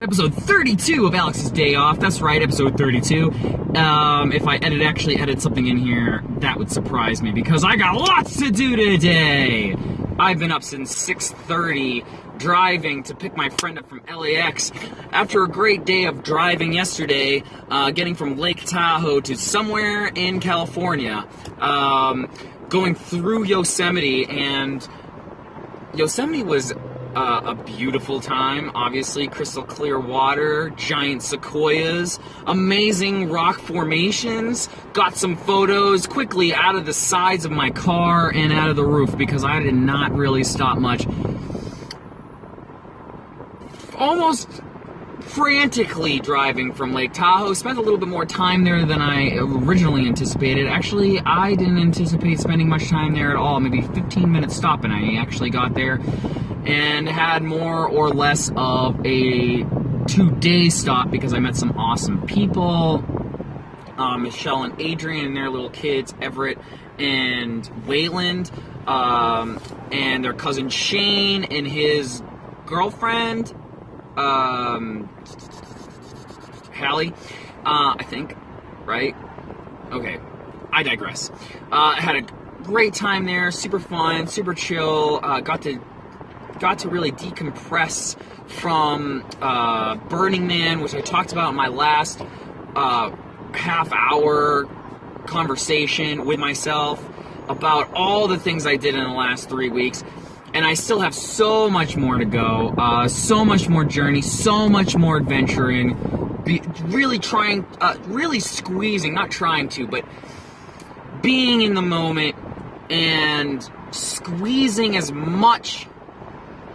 Episode 32 of Alex's Day Off. That's right, episode 32. If I actually edit something in here, that would surprise me because I got lots to do today. I've been up since 6:30 driving to pick my friend up from LAX after a great day of driving yesterday, getting from Lake Tahoe to somewhere in California, going through Yosemite, and Yosemite was a beautiful time. Obviously, crystal clear water, giant sequoias, amazing rock formations. Got some photos quickly out of the sides of my car and out of the roof because I did not really stop much. Almost frantically driving from Lake Tahoe. Spent a little bit more time there than I originally anticipated. Actually, I didn't anticipate spending much time there at all. Maybe 15-minute stop, and I actually got there and had more or less of a 2-day stop because I met some awesome people. Michelle and Adrian and their little kids, Everett and Wayland, and their cousin Shane and his girlfriend, Hallie, I think, right? Okay, I digress. Had a great time there, super fun, super chill, got to really decompress from Burning Man, which I talked about in my last half-hour conversation with myself about all the things I did in the last 3 weeks. And I still have so much more to go, so much more journey, so much more adventuring, really trying, really squeezing, not trying to, but being in the moment and squeezing as much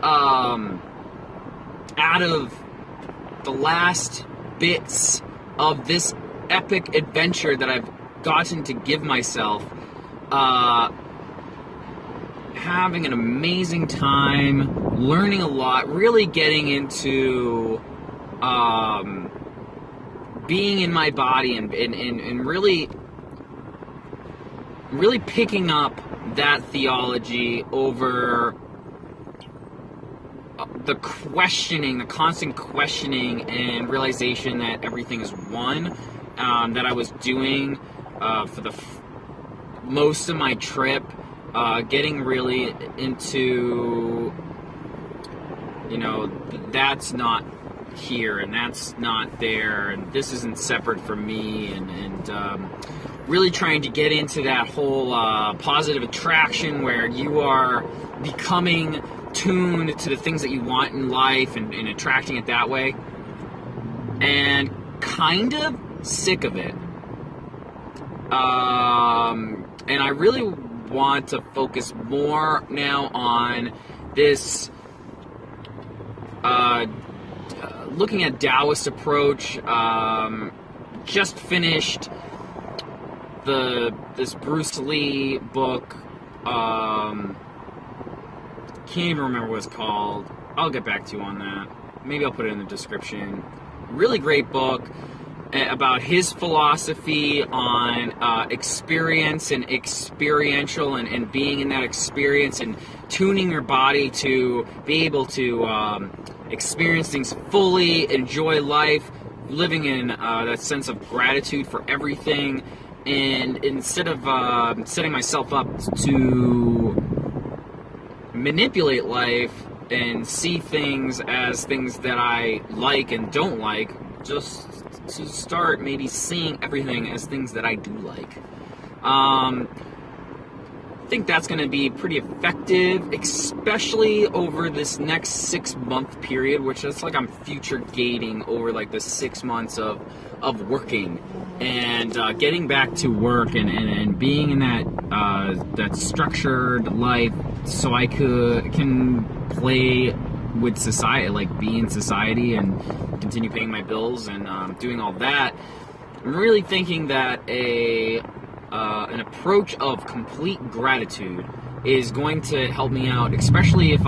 out of the last bits of this epic adventure that I've gotten to give myself. Having an amazing time, learning a lot, really getting into being in my body and really picking up that theology over the questioning, the constant questioning and realization that everything is one, that I was doing for the most of my trip, getting really into, that's not here and that's not there and this isn't separate from me, and really trying to get into that whole positive attraction where you are becoming tuned to the things that you want in life and attracting it that way, and kind of sick of it. And I really want to focus more now on this looking at Taoist approach. Just finished this Bruce Lee book. Can't even remember what it's called. I'll get back to you on that. Maybe I'll put it in the description. Really great book about his philosophy on experience and experiential and being in that experience and tuning your body to be able to experience things fully, enjoy life, living in that sense of gratitude for everything, and instead of setting myself up to manipulate life and see things as things that I like and don't like, just to start maybe seeing everything as things that I do like. I think that's going to be pretty effective, especially over this next 6-month period, which is like I'm future gating over like the 6 months of working and getting back to work and being in that structured life, so I can play with society, like be in society and continue paying my bills and doing all that. I'm really thinking that an approach of complete gratitude is going to help me out, especially if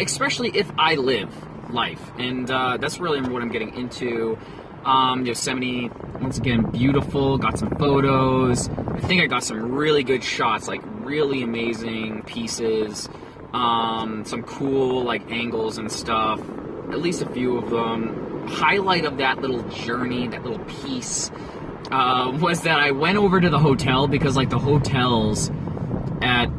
especially if I live life, and that's really what I'm getting into. Yosemite, once again, beautiful. Got some photos. I think I got some really good shots, like really amazing pieces. some cool like angles and stuff, at least a few of them. Highlight of that little journey, that little piece, was that I went over to the hotel, because like the hotels at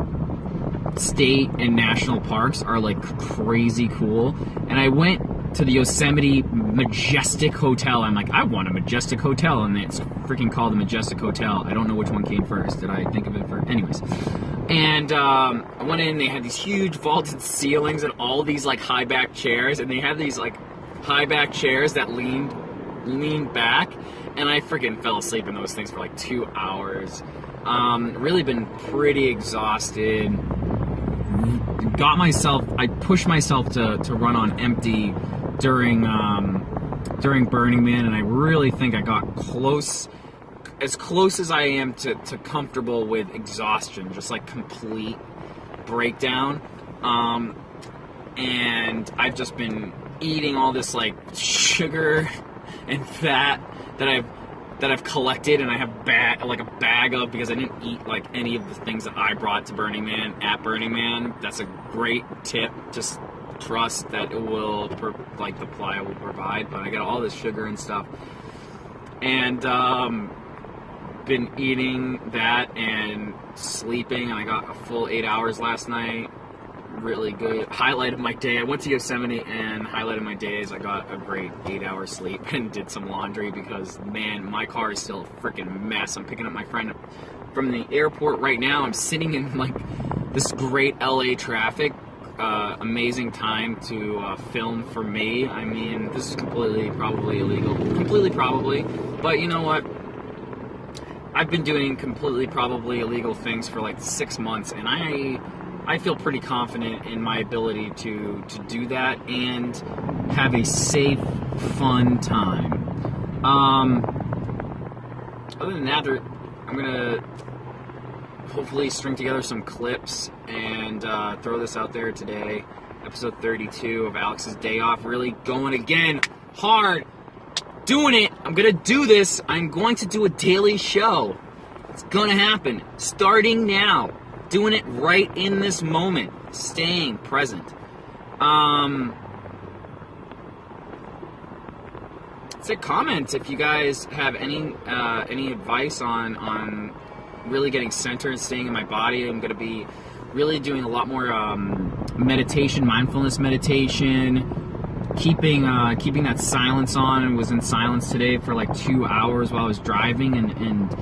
state and national parks are like crazy cool, and I went to the Yosemite Majestic Hotel. I'm like, I want a Majestic Hotel, and it's freaking called the Majestic Hotel. I don't know which one came first. Did I think of it first? Anyways. And I went in, they had these huge vaulted ceilings and all these like high back chairs, and they had these like high back chairs that leaned back, and I freaking fell asleep in those things for like 2 hours. Really been pretty exhausted. I pushed myself to run on empty during Burning Man, and I really think I got as close as I am to comfortable with exhaustion, just like complete breakdown. And I've just been eating all this like sugar and fat that I've collected, and I have a bag of, because I didn't eat like any of the things that I brought to Burning Man at Burning Man. That's a great tip. Just trust that it will, like the playa will provide. But I got all this sugar and stuff, and been eating that and sleeping. I got a full 8 hours last night. Really good. Highlight of my day, I went to Yosemite, and highlight of my day is I got a great 8 hours sleep and did some laundry, because man, my car is still a freaking mess. I'm picking up my friend from the airport right now. I'm sitting in like this great LA traffic. Amazing time to film for me. I mean, this is completely probably illegal. Completely probably. But you know what? I've been doing completely probably illegal things for like 6 months, and I feel pretty confident in my ability to do that and have a safe, fun time. Other than that, I'm gonna hopefully string together some clips and throw this out there today. Episode 32 of Alex's Day Off. Really going again hard. Doing it. I'm gonna do this. I'm going to do a daily show. It's gonna happen. Starting now. Doing it right in this moment. Staying present. Say comments if you guys have any advice on really getting centered and staying in my body. I'm gonna be really doing a lot more meditation, mindfulness meditation. Keeping that silence on. I was in silence today for like 2 hours while I was driving, and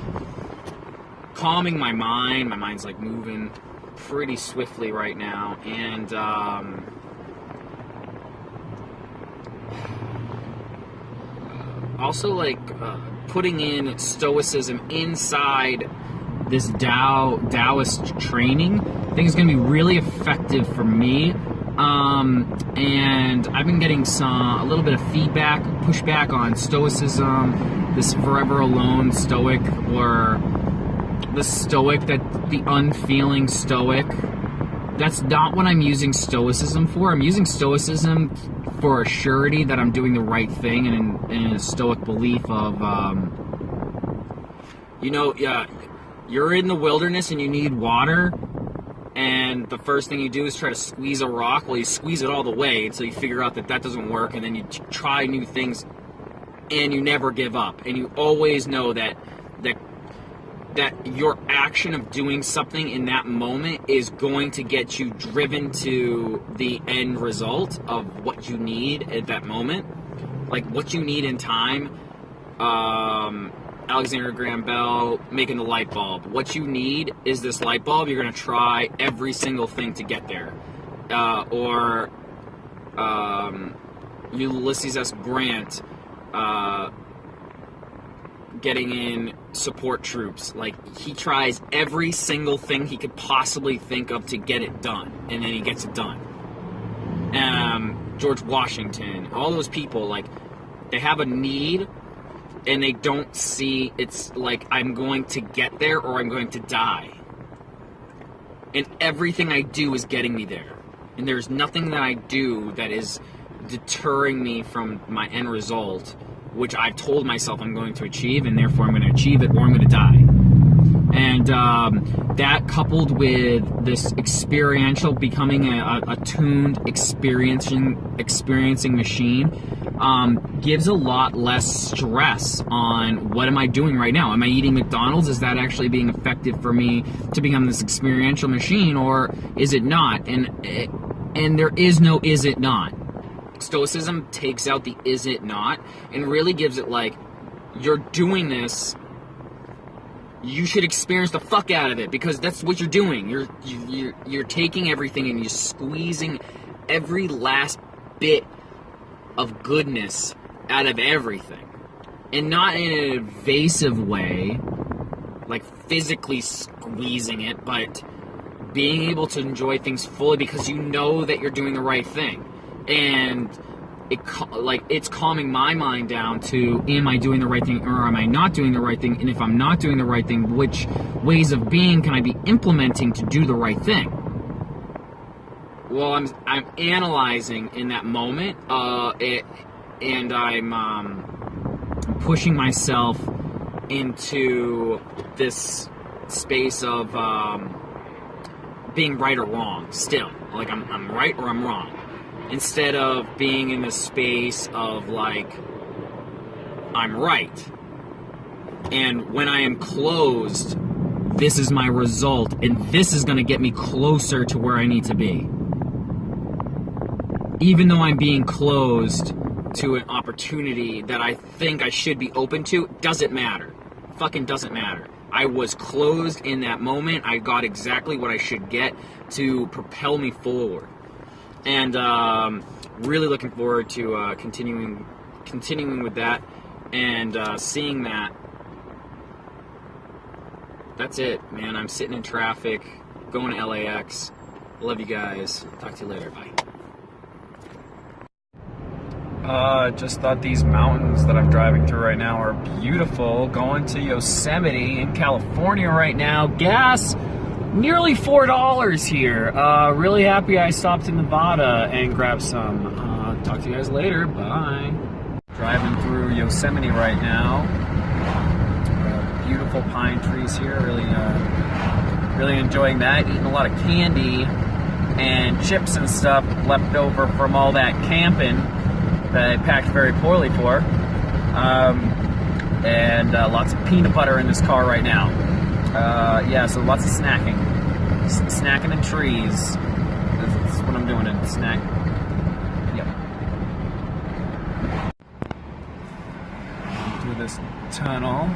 calming my mind. My mind's like moving pretty swiftly right now, and also like putting in stoicism inside this Taoist training. I think it's going to be really effective for me. And I've been getting a little bit of feedback, pushback on stoicism, this forever alone stoic, or the stoic, the unfeeling stoic. That's not what I'm using stoicism for. I'm using stoicism for a surety that I'm doing the right thing, and in a stoic belief of, you're in the wilderness and you need water, and the first thing you do is try to squeeze a rock. Well, you squeeze it all the way until you figure out that doesn't work, and then you try new things, and you never give up. And you always know that your action of doing something in that moment is going to get you driven to the end result of what you need at that moment. Like what you need in time. Alexander Graham Bell making the light bulb. What you need is this light bulb. You're going to try every single thing to get there. Or Ulysses S. Grant getting in support troops. Like, he tries every single thing he could possibly think of to get it done, and then he gets it done. George Washington, all those people, like, they have a need, and they don't see it's like, I'm going to get there or I'm going to die. And everything I do is getting me there. And there's nothing that I do that is deterring me from my end result, which I've told myself I'm going to achieve, and therefore I'm going to achieve it or I'm going to die. And that coupled with this experiential, becoming a tuned experiencing machine, gives a lot less stress on what am I doing right now. Am I eating McDonald's? Is that actually being effective for me to become this experiential machine, or is it not? And there is no is it not. Stoicism takes out the is it not and really gives it like, you're doing this, you should experience the fuck out of it, because that's what you're doing. You're taking everything and you're squeezing every last bit of goodness out of everything, and not in an evasive way, like physically squeezing it, but being able to enjoy things fully because you know that you're doing the right thing. And it's calming my mind down to, am I doing the right thing or am I not doing the right thing? And if I'm not doing the right thing, which ways of being can I be implementing to do the right thing? Well, I'm analyzing in that moment, and I'm pushing myself into this space of being right or wrong. Still, like I'm right or I'm wrong. Instead of being in the space of like, I'm right. And when I am closed, this is my result, and this is going to get me closer to where I need to be. Even though I'm being closed to an opportunity that I think I should be open to, doesn't matter. Fucking doesn't matter. I was closed in that moment. I got exactly what I should get to propel me forward. And really looking forward to continuing with that, and seeing that. That's it, man. I'm sitting in traffic, going to LAX. Love you guys. Talk to you later. Bye. Just thought these mountains that I'm driving through right now are beautiful. Going to Yosemite in California right now. Gas, nearly $4 here. Really happy I stopped in Nevada and grabbed some. Talk to you guys later. Bye. Driving through Yosemite right now. Beautiful pine trees here. Really enjoying that. Eating a lot of candy and chips and stuff left over from all that camping that I packed very poorly for. And lots of peanut butter in this car right now. Yeah, so lots of snacking. Snacking in trees. That's what I'm doing, in snack. Yep. Through this tunnel.